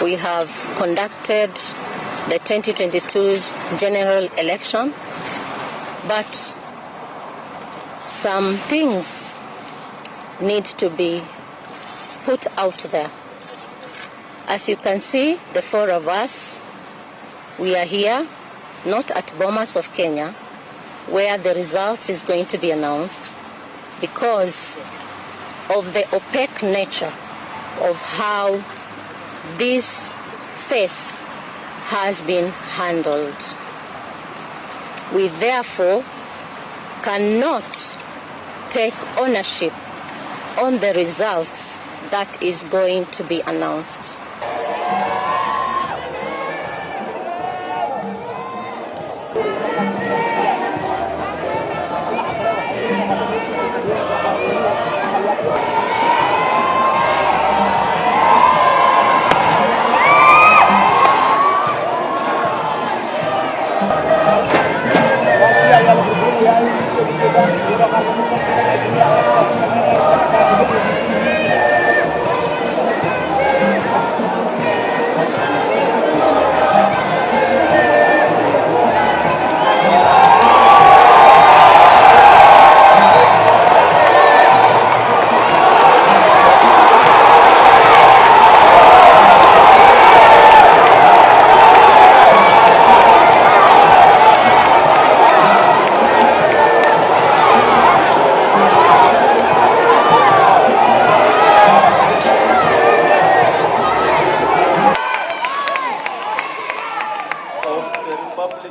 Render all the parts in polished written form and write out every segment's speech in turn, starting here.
we have conducted the 2022 general election, but some things need to be put out there. As you can see, the four of us, we are here, not at Bomas of Kenya, where the result is going to be announced, because of the opaque nature of how this phase has been handled. We therefore cannot take ownership on the results that is going to be announced.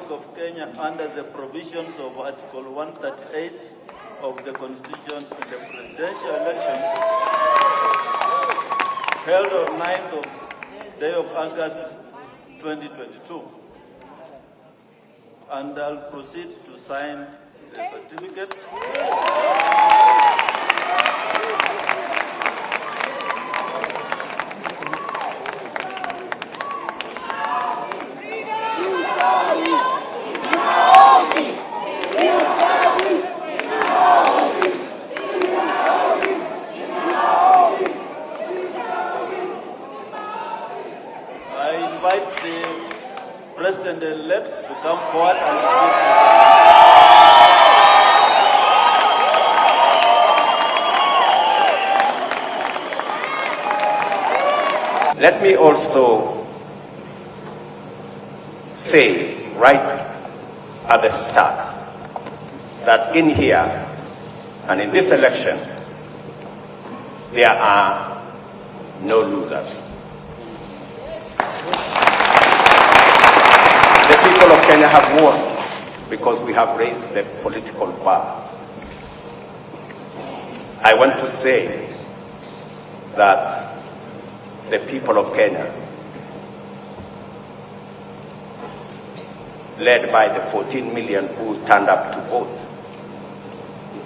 Of Kenya under the provisions of Article 138 of the Constitution, the presidential election held on 9th of day of August 2022. And I'll proceed to sign the certificate. I invite the President-elect to come forward and receive. Let me also say right at the start that in here and in this election, there are no losers. The people of Kenya have won because we have raised the political bar. I want to say that the people of Kenya, led by the 14 million who stand up to vote,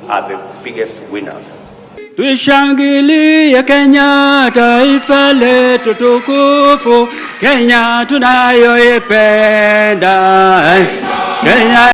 are the biggest winners. Tuishangilie Kenya, taifa letu tukufu, Kenya tunayoipenda. Kenya